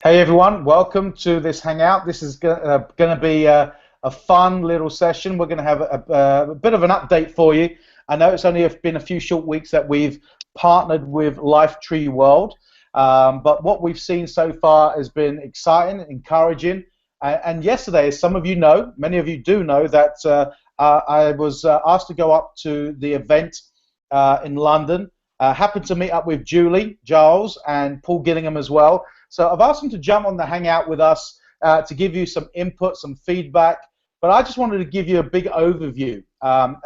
Hey everyone, welcome to this hangout. This is going to be a fun little session. We're going to have a bit of an update for you. I know it's only been a few short weeks that we've partnered with Lifetree World, but what we've seen so far has been exciting, encouraging. And yesterday, as some of you know, many of you do know, that I was asked to go up to the event in London. Happened to meet up with Julie, Giles, and Paul Gillingham as well. So I've asked them to jump on the hangout with us to give you some input, some feedback. But I just wanted to give you a big overview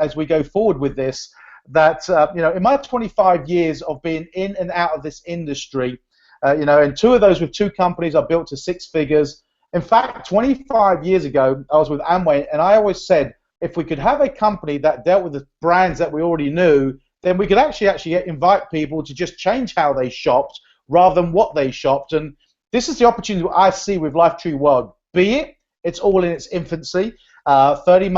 as we go forward with this. That in my 25 years of being in and out of this industry, and two of those with two companies I built to six figures. In fact, 25 years ago, I was with Amway, and I always said if we could have a company that dealt with the brands that we already knew, then we could actually invite people to just change how they shopped rather than what they shopped. And this is the opportunity I see with Lifetree World. It's all in its infancy, 13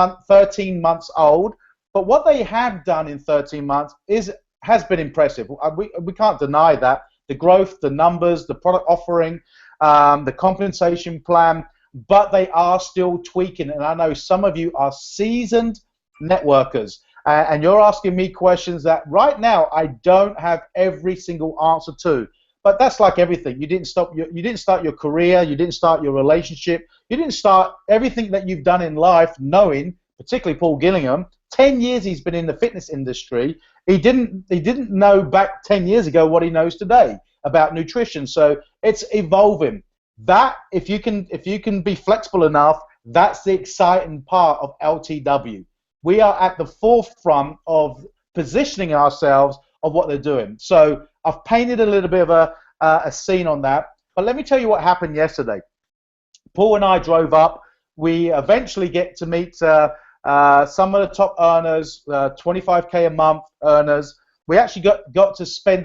months old, but what they have done in 13 months has been impressive. We can't deny that. The growth, the numbers, the product offering, the compensation plan, but they are still tweaking. And I know some of you are seasoned networkers. And you're asking me questions that right now I don't have every single answer to. But that's like everything. You didn't start your career, you didn't start your relationship, you didn't start everything that you've done in life knowing, particularly Paul Gillingham, 10 years he's been in the fitness industry. He didn't know back 10 years ago what he knows today about nutrition. So it's evolving. That if you can be flexible enough, that's the exciting part of LTW. We are at the forefront of positioning ourselves of what they're doing. So I've painted a little bit of a scene on that. But let me tell you what happened yesterday. Paul and I drove up. We eventually get to meet some of the top earners, 25K a month earners. We actually got to spend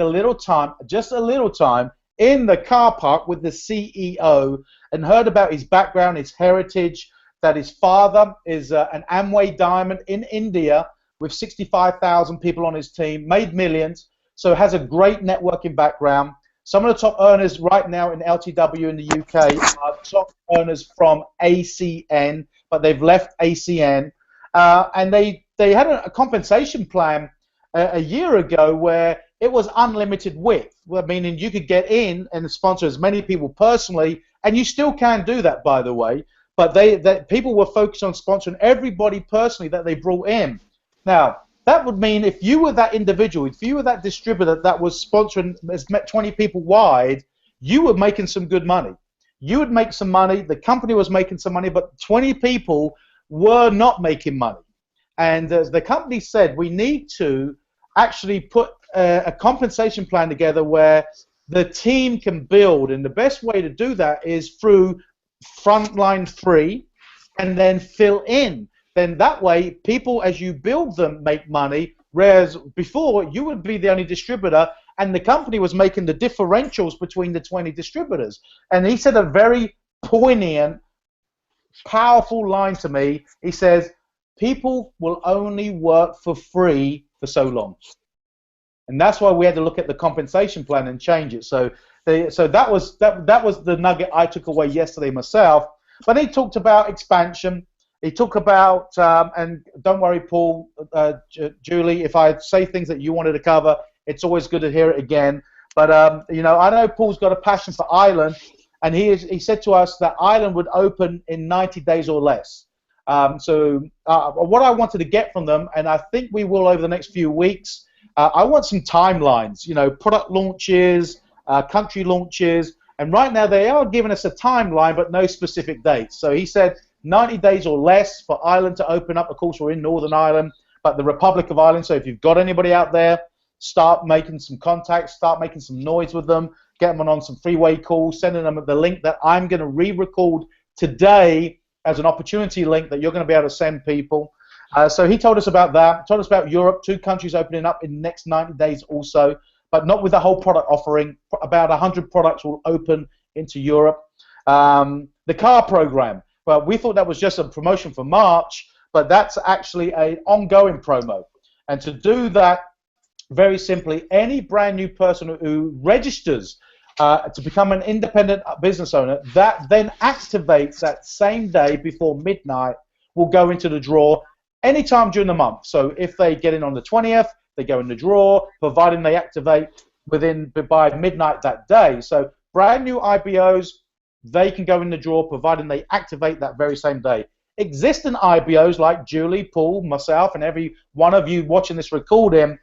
just a little time, in the car park with the CEO and heard about his background, his heritage, that his father is an Amway Diamond in India with 65,000 people on his team, made millions, so has a great networking background. Some of the top earners right now in LTW in the UK are top earners from ACN, but they've left ACN. And they had a compensation plan a year ago where it was unlimited width, meaning you could get in and sponsor as many people personally, and you still can do that, by the way. But people were focused on sponsoring everybody personally that they brought in. Now, that would mean if you were that individual, if you were that distributor that was sponsoring 20 people wide, you were making some good money. You would make some money, the company was making some money, but 20 people were not making money. And the company said, we need to actually put a compensation plan together where the team can build, and the best way to do that is through frontline free and then fill in. Then that way people, as you build them, make money, whereas before you would be the only distributor and the company was making the differentials between the 20 distributors. And he said a very poignant, powerful line to me. He says, people will only work for free for so long. And that's why we had to look at the compensation plan and change it. So that was the nugget I took away yesterday myself. But he talked about expansion. He talked about, and don't worry, Paul, Julie, if I say things that you wanted to cover, it's always good to hear it again. But I know Paul's got a passion for Ireland, and he said to us that Ireland would open in 90 days or less. So what I wanted to get from them, and I think we will over the next few weeks, I want some timelines, product launches, country launches, and right now they are giving us a timeline but no specific dates. So he said 90 days or less for Ireland to open up. Of course, we're in Northern Ireland, but the Republic of Ireland, so if you've got anybody out there, start making some contacts, start making some noise with them, get them on some freeway calls, sending them the link that I'm going to re-record today as an opportunity link that you're going to be able to send people. So he told us about that, told us about Europe, 2 countries opening up in the next 90 days also, but not with the whole product offering. About 100 products will open into Europe. The car program, well, we thought that was just a promotion for March, but that's actually an ongoing promo. And to do that, very simply, any brand new person who registers to become an independent business owner, that then activates that same day before midnight, will go into the draw anytime during the month. So if they get in on the 20th, they go in the draw, providing they activate by midnight that day. So brand new IBOs, they can go in the draw, providing they activate that very same day. Existing IBOs like Julie, Paul, myself, and every one of you watching this recording,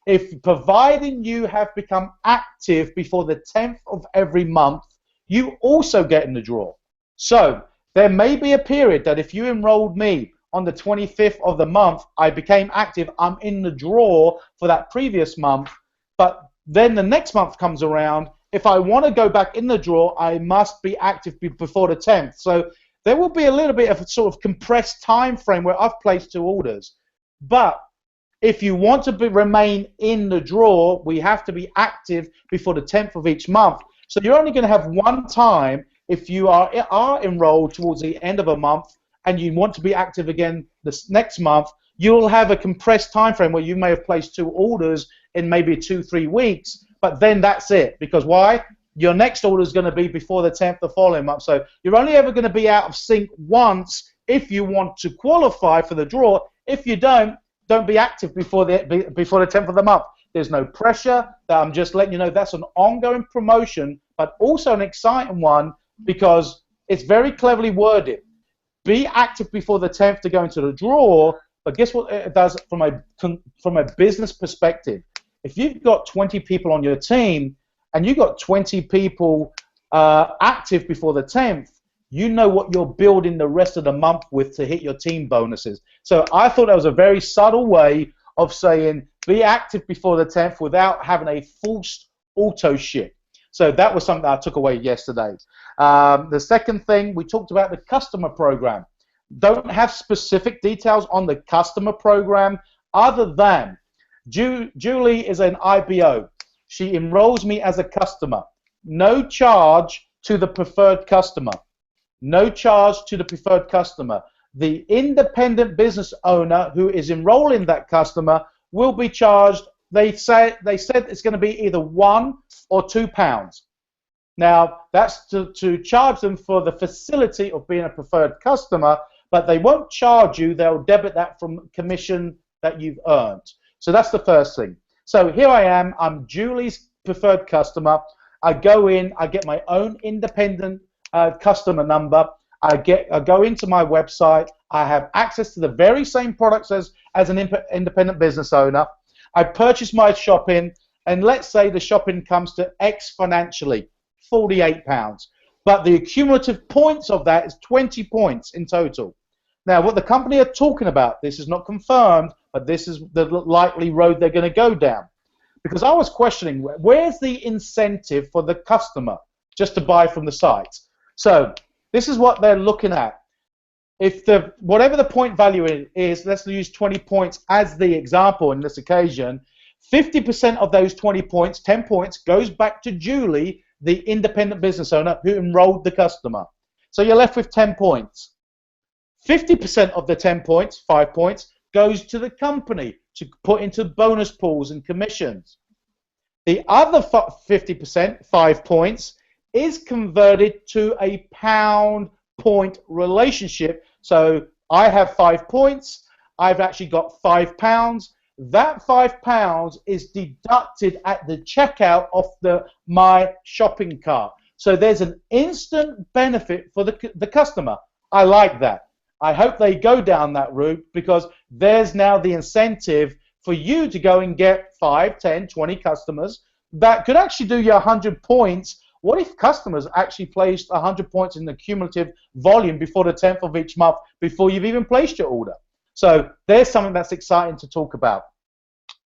if providing you have become active before the 10th of every month, you also get in the draw. So there may be a period that if you enrolled me on the 25th of the month, I became active, I'm in the draw for that previous month, but then the next month comes around, if I want to go back in the draw, I must be active before the 10th. So there will be a little bit of a sort of compressed time frame where I've placed 2 orders. But if you want to remain in the draw, we have to be active before the 10th of each month. So you're only going to have one time if you are enrolled towards the end of a month and you want to be active again this next month. You'll have a compressed time frame where you may have placed 2 orders in maybe 2-3 weeks, but then that's it. Because why? Your next order is going to be before the 10th the following month. So you're only ever going to be out of sync once if you want to qualify for the draw. If you don't be active before the 10th of the month. There's no pressure. I'm just letting you know that's an ongoing promotion, but also an exciting one because it's very cleverly worded. Be active before the 10th to go into the draw, but guess what it does from a business perspective? If you've got 20 people on your team and you've got 20 people active before the 10th, you know what you're building the rest of the month with to hit your team bonuses. So I thought that was a very subtle way of saying be active before the 10th without having a forced auto ship. So that was something that I took away yesterday. The second thing, we talked about the customer program. Don't have specific details on the customer program other than Julie is an IBO. She enrolls me as a customer. No charge to the preferred customer. No charge to the preferred customer. The independent business owner who is enrolling that customer will be charged. They said it's going to be either £1 or £2. Now that's to charge them for the facility of being a preferred customer, but they won't charge you. They'll debit that from commission that you've earned. So that's the first thing. So here I am. I'm Julie's preferred customer. I go in. I get my own independent customer number. I go into my website. I have access to the very same products as an independent business owner. I purchase my shopping, and let's say the shopping comes to X financially, £48. But the cumulative points of that is 20 points in total. Now, what the company are talking about, this is not confirmed, but this is the likely road they're going to go down. Because I was questioning, where's the incentive for the customer just to buy from the site? So this is what they're looking at. If whatever the point value is, let's use 20 points as the example in this occasion, 50% of those 20 points, 10 points, goes back to Julie, the independent business owner who enrolled the customer. So you're left with 10 points. 50% of the 10 points, 5 points, goes to the company to put into bonus pools and commissions. The other 50%, 5 points, is converted to a pound point relationship. So I have 5 points. I've actually got £5. That £5 is deducted at the checkout of my shopping cart. So there's an instant benefit for the customer. I like that. I hope they go down that route because there's now the incentive for you to go and get 5, 10, 20 customers that could actually do you 100 points. What if customers actually placed 100 points in the cumulative volume before the 10th of each month before you've even placed your order? So there's something that's exciting to talk about.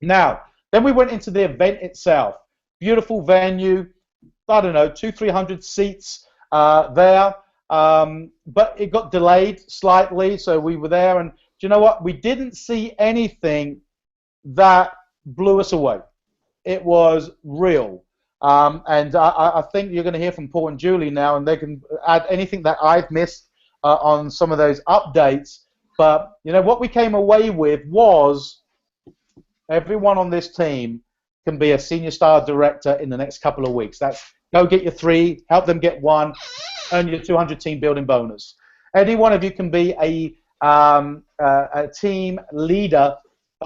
Now, then we went into the event itself. Beautiful venue, I don't know, 200-300 seats there. But it got delayed slightly, so we were there, and do you know what? We didn't see anything that blew us away. It was real. And I think you're going to hear from Paul and Julie now, and they can add anything that I've missed on some of those updates. But you know what we came away with was everyone on this team can be a senior star director in the next couple of weeks. That's Go get your 3, help them get 1, earn your 200 team building bonus. Any one of you can be a team leader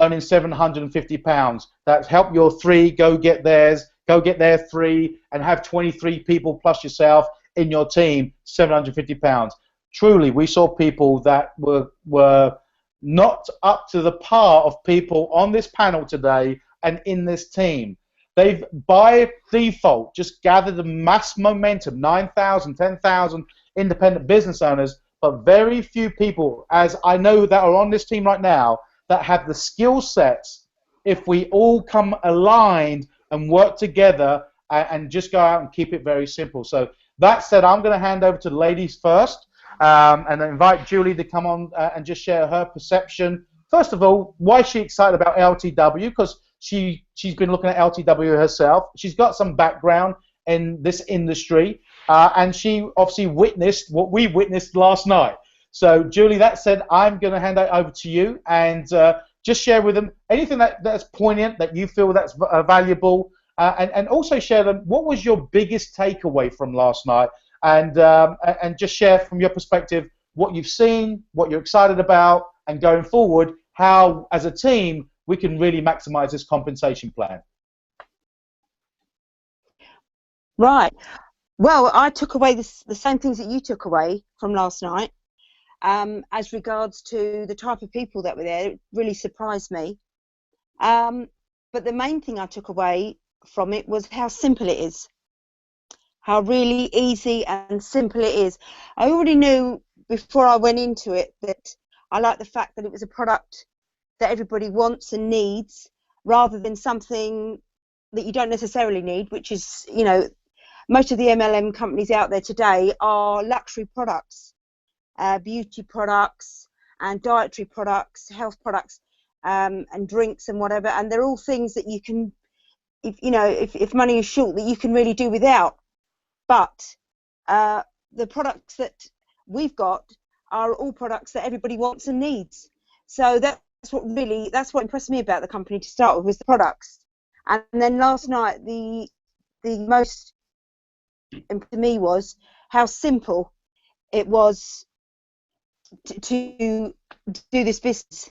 earning £750. That's help your 3 go get theirs, go get their 3, and have 23 people plus yourself in your team, £750. Truly, we saw people that were not up to the par of people on this panel today and in this team. They've, by default, just gathered a mass momentum, 9,000, 10,000 independent business owners, but very few people, as I know that are on this team right now, that have the skill sets, if we all come aligned and work together and just go out and keep it very simple. So that said, I'm going to hand over to the ladies first and invite Julie to come on and just share her perception. First of all, why is she excited about LTW? Because she's been looking at LTW herself. She's got some background in this industry, and she obviously witnessed what we witnessed last night. So, Julie, that said, I'm going to hand that over to you and just share with them anything that's poignant, that you feel that's valuable, and also share them what was your biggest takeaway from last night, and just share from your perspective what you've seen, what you're excited about, and going forward, how, as a team, we can really maximize this compensation plan. Right. Well, I took away the same things that you took away from last night. As regards to the type of people that were there, it really surprised me. But the main thing I took away from it was how simple it is. How really easy and simple it is. I already knew before I went into it that I liked the fact that it was a product that everybody wants and needs, rather than something that you don't necessarily need, which is, you know, most of the MLM companies out there today are luxury products, beauty products and dietary products, health products, and drinks and whatever, and they're all things that you can, if money is short, that you can really do without. But the products that we've got are all products that everybody wants and needs. So that's what impressed me about the company to start with, was the products. And then last night, the most to me was how simple it was to do this business,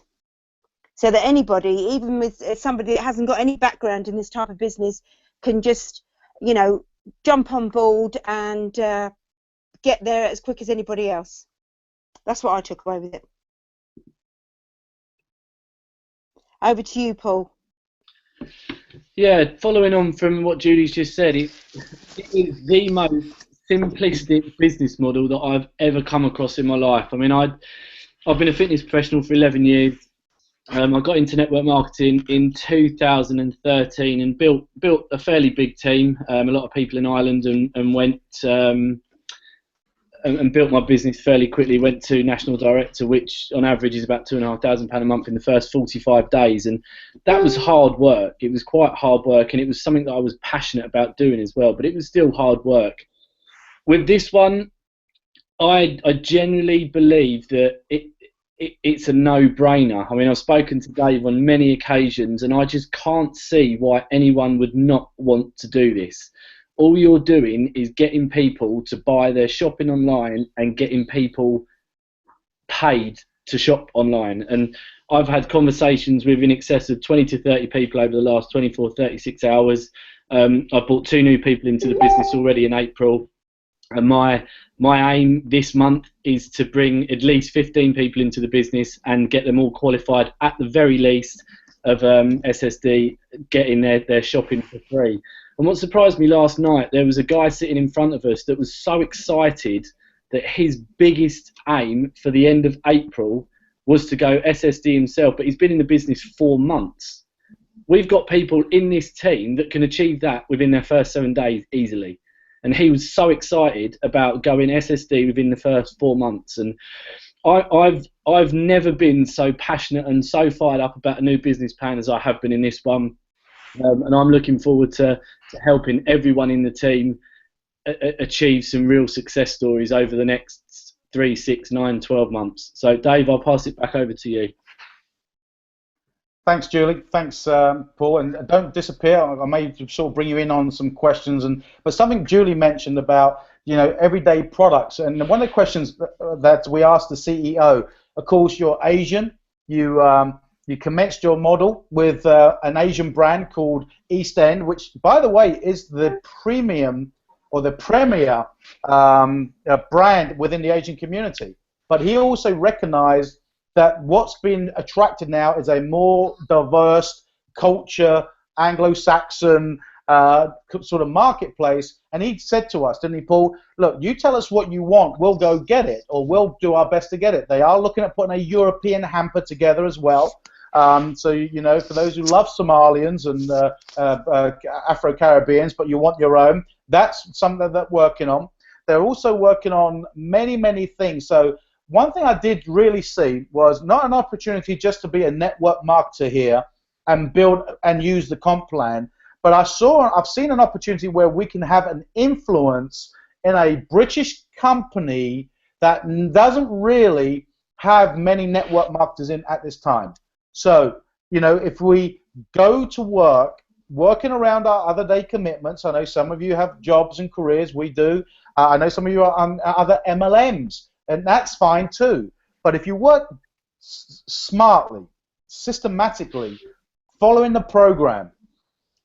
so that anybody, even with somebody that hasn't got any background in this type of business, can just, jump on board and get there as quick as anybody else. That's what I took away with it. Over to you, Paul. Yeah, following on from what Julie's just said, it is the most simplistic business model that I've ever come across in my life. I mean, I've been a fitness professional for 11 years. I got into network marketing in 2013 and built a fairly big team, a lot of people in Ireland, and went and built my business fairly quickly. Went to national director, which on average is about £2,500 a month in the first 45 days, and that was hard work. It was quite hard work, and it was something that I was passionate about doing as well, but it was still hard work. With this one, I genuinely believe that it's a no-brainer. I mean, I've spoken to Dave on many occasions, and I just can't see why anyone would not want to do this. All you're doing is getting people to buy their shopping online and getting people paid to shop online. And I've had conversations with in excess of 20 to 30 people over the last 24, 36 hours. I've brought 2 new people into the business already in April. And my aim this month is to bring at least 15 people into the business and get them all qualified at the very least of SSD, getting their shopping for free. And what surprised me last night, there was a guy sitting in front of us that was so excited that his biggest aim for the end of April was to go SSD himself, but he's been in the business 4 months. We've got people in this team that can achieve that within their first 7 days easily. And he was so excited about going SSD within the first 4 months. And I've never been so passionate and so fired up about a new business plan as I have been in this one. And I'm looking forward to helping everyone in the team achieve some real success stories over the next 3, 6, 9, 12 months. So, Dave, I'll pass it back over to you. Thanks, Julie. Thanks, Paul. And don't disappear. I may sort of bring you in on some questions. But something Julie mentioned about, everyday products. And one of the questions that we asked the CEO, of course, you're Asian. You commenced your model with an Asian brand called East End, which, by the way, is the premium or the premier brand within the Asian community. But he also recognized that what's been attracted now is a more diverse culture, Anglo-Saxon sort of marketplace. And he said to us, didn't he, Paul, look, you tell us what you want, we'll go get it, or we'll do our best to get it. They are looking at putting a European hamper together as well. So, for those who love Somalians and Afro-Caribbeans, but you want your own, that's something that they're working on. They're also working on many, many things. So one thing I did really see was not an opportunity just to be a network marketer here and build and use the comp plan, but I've seen an opportunity where we can have an influence in a British company that doesn't really have many network marketers in at this time. So, if we go to working around our other day commitments, I know some of you have jobs and careers, we do. I know some of you are on other MLMs, and that's fine too. But if you work smartly, systematically, following the program,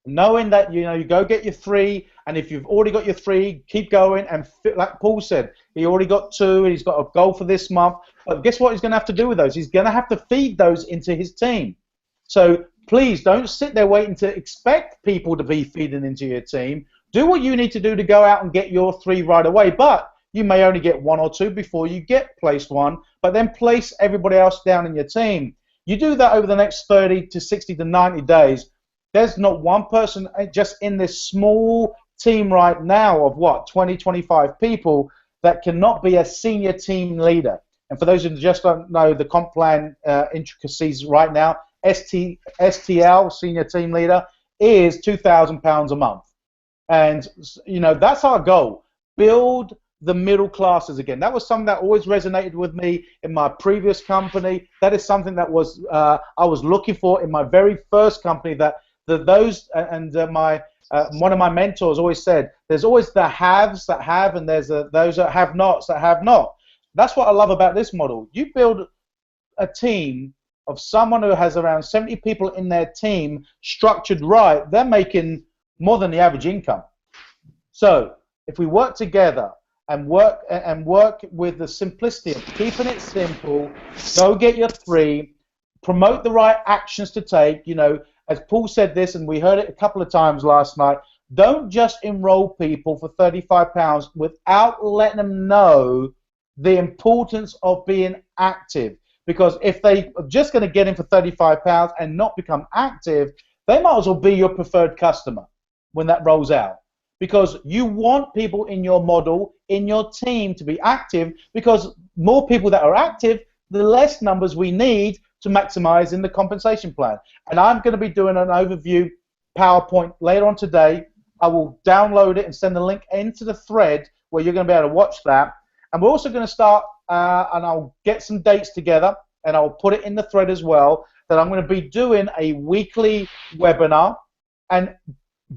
knowing that you go get your 3, and if you've already got your 3, keep going. And like Paul said, he already got 2, and he's got a goal for this month. But guess what he's going to have to do with those? He's going to have to feed those into his team. So please don't sit there waiting to expect people to be feeding into your team. Do what you need to do to go out and get your 3 right away. But you may only get 1 or 2 before you get placed 1, but then place everybody else down in your team. You do that over the next 30 to 60 to 90 days. There's not one person just in this small team right now of 20, 25 people that cannot be a senior team leader. And for those who just don't know the comp plan intricacies right now, STL, senior team leader, is £2,000 a month. And, that's our goal. Build the middle classes again. That was something that always resonated with me in my previous company. That is something that was I was looking for in my very first company. One of my mentors always said, there's always the haves that have, and there's those that have nots that have not. That's what I love about this model. You build a team of someone who has around 70 people in their team structured right, they're making more than the average income. So if we work together and work with the simplicity of keeping it simple, go get your 3, promote the right actions to take. As Paul said this, and we heard it a couple of times last night, don't just enroll people for £35 without letting them know the importance of being active. Because if they are just going to get in for £35 and not become active, they might as well be your preferred customer when that rolls out. Because you want people in your model, in your team, to be active, because more people that are active, the less numbers we need to maximize in the compensation plan. And I'm going to be doing an overview PowerPoint later on today. I will download it and send the link into the thread where you're going to be able to watch that. And we're also going to start, and I'll get some dates together, and I'll put it in the thread as well, that I'm going to be doing a weekly webinar, and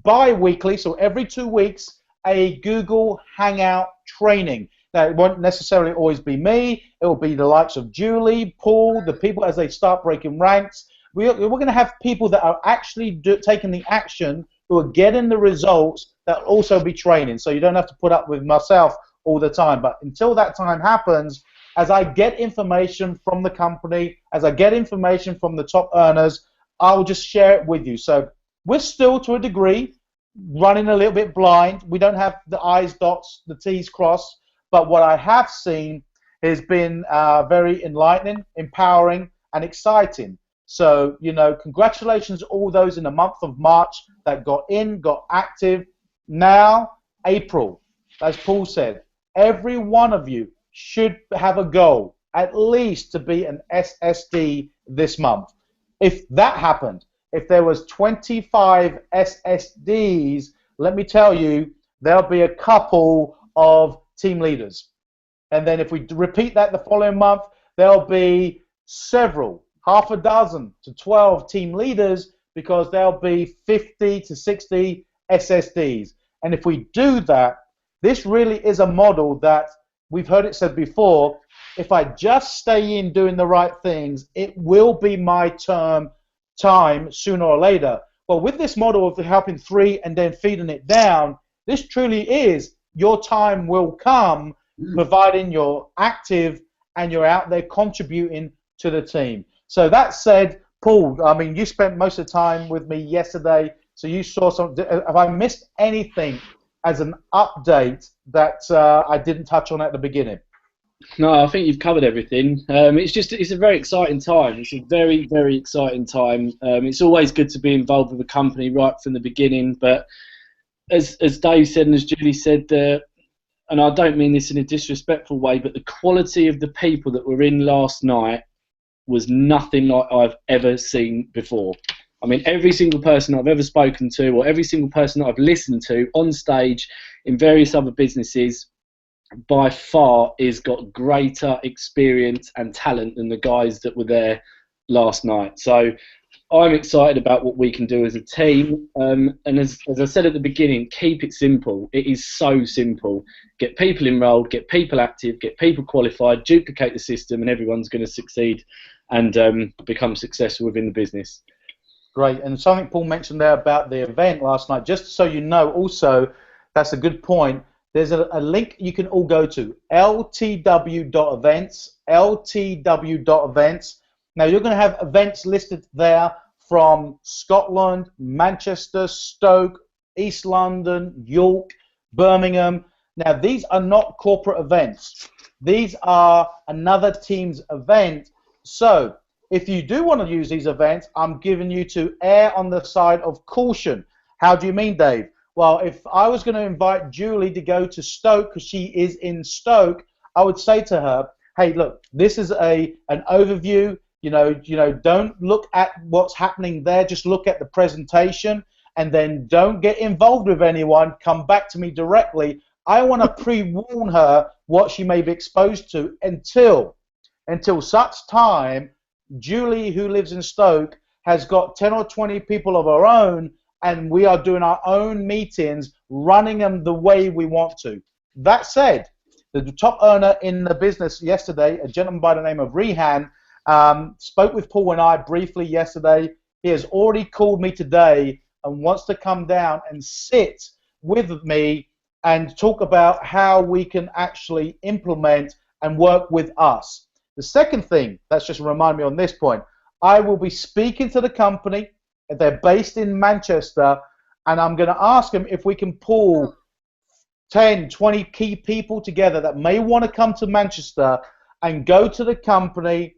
bi-weekly, so every 2 weeks, a Google Hangout training. Now, it won't necessarily always be me. It will be the likes of Julie, Paul, the people as they start breaking ranks. We're going to have people that are actually taking the action, who are getting the results, that will also be training. So you don't have to put up with myself all the time. But until that time happens, as I get information from the company, as I get information from the top earners, I'll just share it with you. So we're still, to a degree, running a little bit blind. We don't have the I's dots, the T's crossed. But what I have seen has been very enlightening, empowering, and exciting. So, congratulations to all those in the month of March that got active. Now, April, as Paul said, every one of you should have a goal, at least to be an SSD this month. If that happened, if there was 25 SSDs, let me tell you, there'll be a couple of team leaders. And then if we repeat that the following month, there'll be several half a dozen to 12 team leaders because there'll be 50 to 60 SSDs. And if we do that, this really is a model that we've heard it said before, if I just stay in doing the right things, it will be my time sooner or later. Well, with this model of helping 3 and then feeding it down, this truly is your time will come, providing you're active and you're out there contributing to the team. So that said, Paul, I mean, you spent most of the time with me yesterday, so you saw some. Have I missed anything as an update that I didn't touch on at the beginning? No, I think you've covered everything. It's a very exciting time. It's a very, very exciting time. It's always good to be involved with a company right from the beginning. But as Dave said and as Julie said, and I don't mean this in a disrespectful way, but the quality of the people that were in last night was nothing like I've ever seen before. I mean, every single person I've ever spoken to, or every single person that I've listened to on stage in various other businesses, by far is got greater experience and talent than the guys that were there last night. So I'm excited about what we can do as a team. And as I said at the beginning, keep it simple. It is so simple. Get people enrolled, get people active, get people qualified, duplicate the system, and everyone's going to succeed and become successful within the business. Great. And something Paul mentioned there about the event last night, just so you know also, that's a good point. There's a link you can all go to, ltw.events, ltw.events. Now, you're going to have events listed there from Scotland, Manchester, Stoke, East London, York, Birmingham. Now, these are not corporate events. These are another team's event. So, if you do want to use these events, I'm giving you to err on the side of caution. How do you mean, Dave? Well, if I was going to invite Julie to go to Stoke because she is in Stoke, I would say to her, hey, look, this is an overview. You know, don't look at what's happening there. Just look at the presentation, and then don't get involved with anyone. Come back to me directly. I want to pre-warn her what she may be exposed to until such time Julie, who lives in Stoke, has got 10 or 20 people of her own, and we are doing our own meetings, running them the way we want to. That said, the top earner in the business yesterday, a gentleman by the name of Rehan, spoke with Paul and I briefly yesterday. He has already called me today and wants to come down and sit with me and talk about how we can actually implement and work with us. The second thing, that's just remind me on this point, I will be speaking to the company. They're based in Manchester, and I'm going to ask them if we can pull 10, 20 key people together that may want to come to Manchester and go to the company,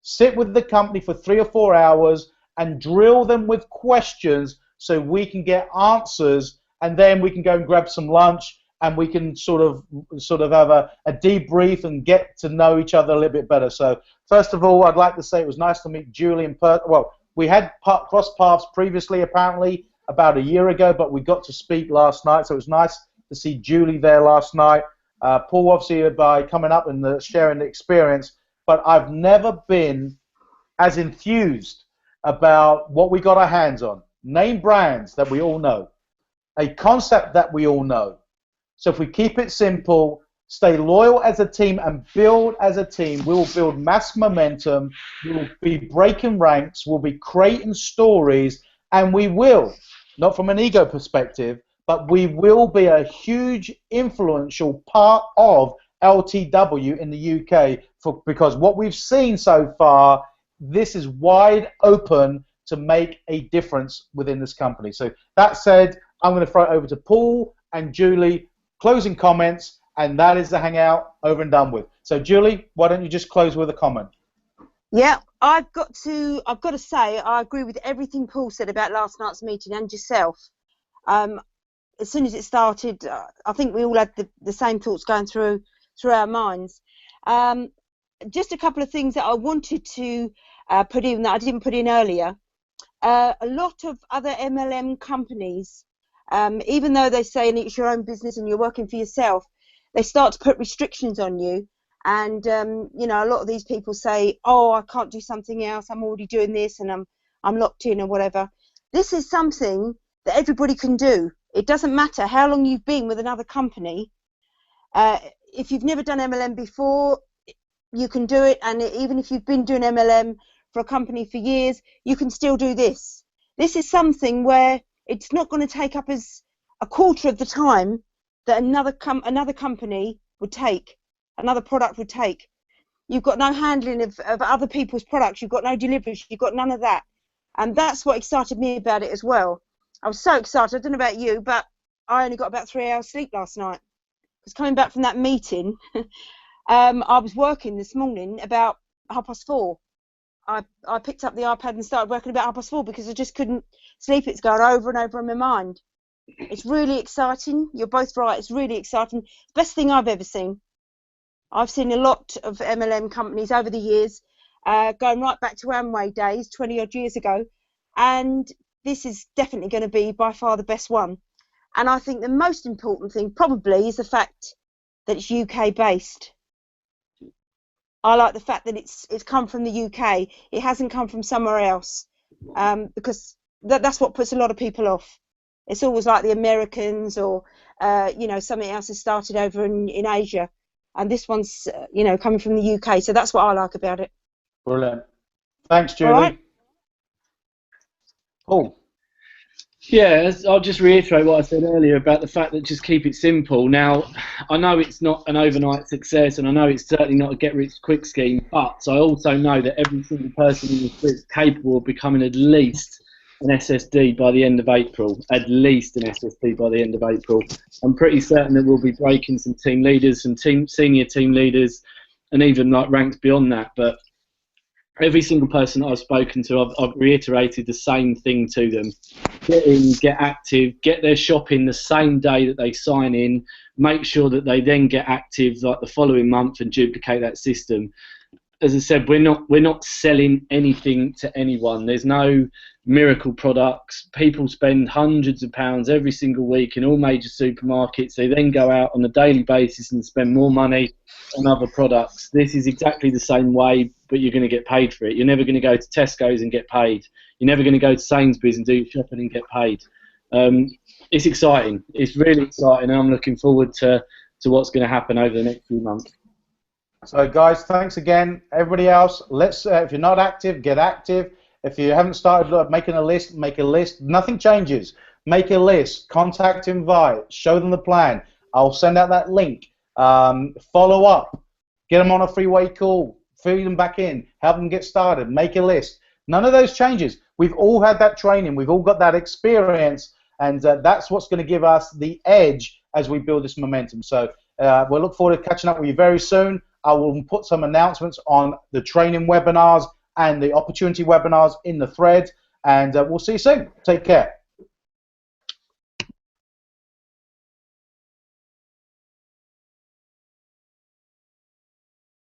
sit with the company for 3 or 4 hours and drill them with questions so we can get answers, and then we can go and grab some lunch and we can sort of have a debrief and get to know each other a little bit better. So first of all, I'd like to say it was nice to meet Julie in person. Well, we had crossed paths previously, apparently, about a year ago, but we got to speak last night, so it was nice to see Julie there last night. Paul, obviously, by coming up and sharing the experience, but I've never been as enthused about what we got our hands on. Name brands that we all know, a concept that we all know. So if we keep it simple, stay loyal as a team and build as a team, we will build mass momentum, we will be breaking ranks, we'll be creating stories, and we will, not from an ego perspective, but we will be a huge influential part of LTW in the UK because what we've seen so far, this is wide open to make a difference within this company. So that said, I'm going to throw it over to Paul and Julie, closing comments, and that is the hangout over and done with. So Julie, why don't you just close with a comment? Yeah, I've got to say I agree with everything Paul said about last night's meeting and yourself. As soon as it started, I think we all had the same thoughts going through our minds. Just a couple of things that I wanted to put in that I didn't put in earlier. A lot of other MLM companies, even though they say it's your own business and you're working for yourself, they start to put restrictions on you And you know, a lot of these people say, "Oh, I can't do something else. I'm already doing this, and I'm locked in or whatever." This is something that everybody can do. It doesn't matter how long you've been with another company. If you've never done MLM before, you can do it. And even if you've been doing MLM for a company for years, you can still do this. This is something where it's not going to take up as a quarter of the time that another company would take, another product would take. You've got no handling of other people's products. You've got no deliveries. You've got none of that. And that's what excited me about it as well. I was so excited. I don't know about you, but I only got about 3 hours sleep last night. Because coming back from that meeting, I was working this morning about 4:30. I picked up the iPad and started working about 4:30 because I just couldn't sleep. It's going over and over in my mind. It's really exciting. You're both right. It's really exciting. Best thing I've ever seen. I've seen a lot of MLM companies over the years, going right back to Amway days, 20 odd years ago, and this is definitely going to be by far the best one. And I think the most important thing probably is the fact that it's UK based. I like the fact that it's come from the UK. It hasn't come from somewhere else, because that's what puts a lot of people off. It's always like the Americans or you know, something else has started over in Asia, and this one's you know, coming from the UK. So that's what I like about it. Brilliant. Thanks, Julie. All right. Paul. Yeah, I'll just reiterate what I said earlier about the fact that just keep it simple. Now, I know it's not an overnight success, and I know it's certainly not a get-rich-quick scheme, but I also know that every single person in the group is capable of becoming at least an SSD by the end of April. At least an SSD by the end of April. I'm pretty certain that we'll be breaking some team leaders, some senior team leaders, and even like ranks beyond that. But every single person that I've spoken to, I've reiterated the same thing to them. Get in, get active, get their shop in the same day that they sign in, make sure that they then get active like the following month and duplicate that system. As I said, we're not selling anything to anyone. There's no miracle products. People spend hundreds of pounds every single week in all major supermarkets. They then go out on a daily basis and spend more money on other products. This is exactly the same way, but you're going to get paid for it. You're never going to go to Tesco's and get paid. You're never going to go to Sainsbury's and do shopping and get paid. It's exciting. It's really exciting, and I'm looking forward to what's going to happen over the next few months. So, guys, thanks again. Everybody else, let's. If you're not active, get active. If you haven't started making a list, make a list. Nothing changes. Make a list. Contact, invite. Show them the plan. I'll send out that link. Follow up. Get them on a freeway call. Feed them back in. Help them get started. Make a list. None of those changes. We've all had that training. We've all got that experience, and that's what's going to give us the edge as we build this momentum. So we'll look forward to catching up with you very soon. I will put some announcements on the training webinars and the opportunity webinars in the thread, and we'll see you soon. Take care.